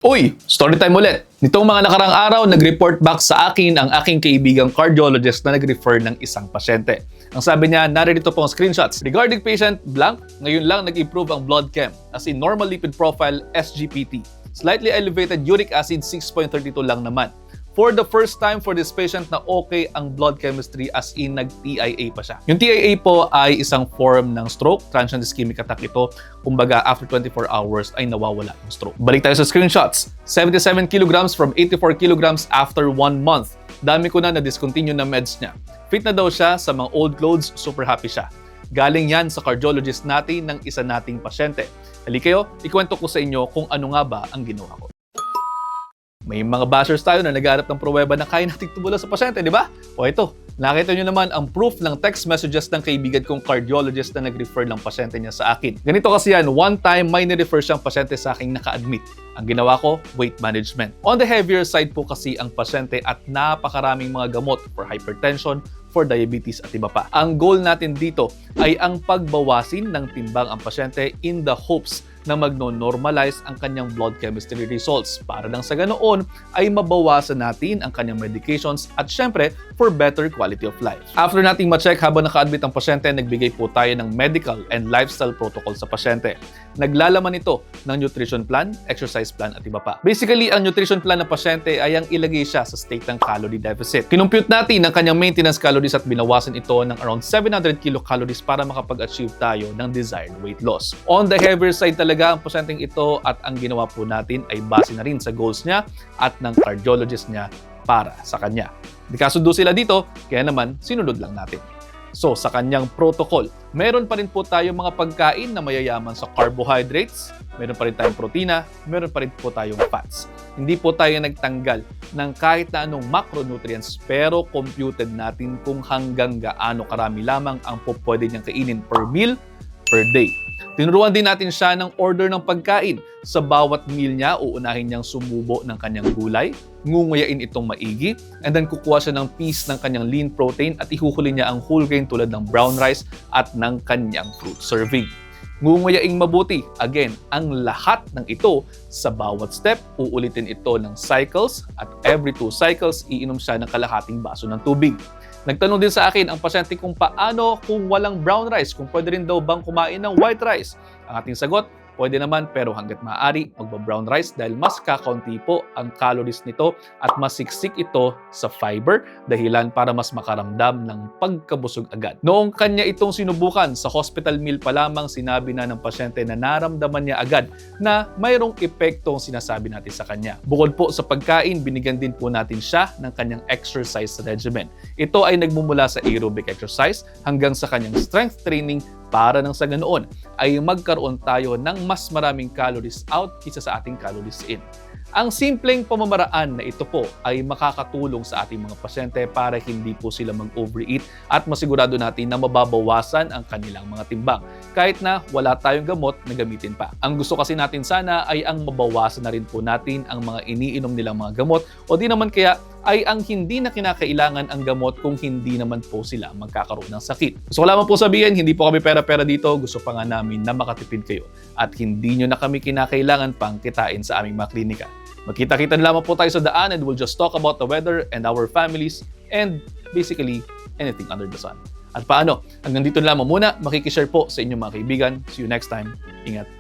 Uy, story time ulit. Nitong mga nakarang araw, nag-report back sa akin ang aking kaibigang cardiologist na nag-refer ng isang pasyente. Ang sabi niya, narito po ang screenshots. Regarding patient blank, ngayon lang nag-improve ang blood chem as in normal lipid profile SGPT. Slightly elevated uric acid 6.32 lang naman. For the first time for this patient na okay ang blood chemistry as in nag-TIA pa siya. Yung TIA po ay isang form ng stroke, transient ischemic attack ito. Kumbaga after 24 hours ay nawawala yung stroke. Balik tayo sa screenshots. 77 kilograms from 84 kilograms after 1 month. Dami ko na na-discontinue na meds niya. Fit na daw siya sa mga old clothes, super happy siya. Galing yan sa cardiologist natin ng isa nating pasyente. Halika kayo, ikwento ko sa inyo kung ano nga ba ang ginawa ko. May mga bashers tayo na naghahanap ng pruweba na kaya nating tumulan sa pasyente, di ba? O ito, nakita nyo naman ang proof ng text messages ng kaibigan kong cardiologist na nag-refer ng pasyente niya sa akin. Ganito kasi yan, one time may ni-refer siyang pasyente sa akin naka-admit. Ang ginawa ko, weight management. On the heavier side po kasi ang pasyente at napakaraming mga gamot for hypertension, for diabetes at iba pa. Ang goal natin dito ay ang pagbawasin ng timbang ang pasyente in the hopes na magno-normalize ang kanyang blood chemistry results para lang sa ganoon ay mabawasan natin ang kanyang medications at syempre for better quality of life. After nating ma-check habang naka-admit ang pasyente, nagbigay po tayo ng medical and lifestyle protocol sa pasyente. Naglalaman ito ng nutrition plan, exercise plan at iba pa. Basically, ang nutrition plan ng pasyente ay ang ilagay siya sa state ng calorie deficit. Kinumpute natin ang kanyang maintenance calories at binawasan ito ng around 700 kilocalories para makapag-achieve tayo ng desired weight loss. On the heavier side talaga ang pasyenteng ito at ang ginawa po natin ay base na rin sa goals niya at ng cardiologist niya para sa kanya. Di kasundo sila dito, kaya naman sinunod lang natin. So, sa kanyang protocol, meron pa rin po tayo mga pagkain na mayayaman sa carbohydrates, meron pa rin tayong protina, meron pa rin po tayong fats. Hindi po tayo nagtanggal ng kahit na anong macronutrients pero computed natin kung hanggang gaano karami lamang ang pwede niyang kainin per meal, per day. Tinuruan din natin siya ng order ng pagkain. Sa bawat meal niya, uunahin niyang sumubo ng kanyang gulay, ngunguyain itong maigi, and then kukuha siya ng piece ng kanyang lean protein at ihuhuli niya ang whole grain tulad ng brown rice at ng kanyang fruit serving. Ngunguyaing mabuti. Again, ang lahat ng ito sa bawat step, uulitin ito ng cycles at every 2 cycles, iinom siya ng kalahating baso ng tubig. Nagtanong din sa akin ang pasyente kung paano kung walang brown rice, kung pwede rin daw bang kumain ng white rice. Ang ating sagot, pwede naman pero hanggat maaari magba-brown rice dahil mas kakaunti po ang calories nito at mas siksik ito sa fiber dahilan para mas makaramdam ng pagkabusog agad. Noong kanya itong sinubukan sa hospital meal pa lamang, sinabi na ng pasyente na naramdaman niya agad na mayroong epekto ang sinasabi natin sa kanya. Bukod po sa pagkain, binigyan din po natin siya ng kanyang exercise regimen. Ito ay nagmumula sa aerobic exercise hanggang sa kanyang strength training para nang sa ganoon ay magkaroon tayo ng mas maraming calories out kaysa sa ating calories in. Ang simpleng pamamaraan na ito po ay makakatulong sa ating mga pasyente para hindi po sila mag-overeat at masigurado natin na mababawasan ang kanilang mga timbang kahit na wala tayong gamot na gamitin pa. Ang gusto kasi natin sana ay ang mabawasan na rin po natin ang mga iniinom nilang mga gamot o di naman kaya ay ang hindi na kinakailangan ang gamot kung hindi naman po sila magkakaroon ng sakit. Gusto ko lamang po sabihin, hindi po kami pera-pera dito. Gusto pa nga namin na makatipid kayo at hindi nyo na kami kinakailangan pang kitain sa aming mga klinika. Magkita-kita na lamang po tayo sa daan and we'll just talk about the weather and our families and basically anything under the sun. At paano? Hanggang dito na lamang muna. Makikishare po sa inyong mga kaibigan. See you next time. Ingat.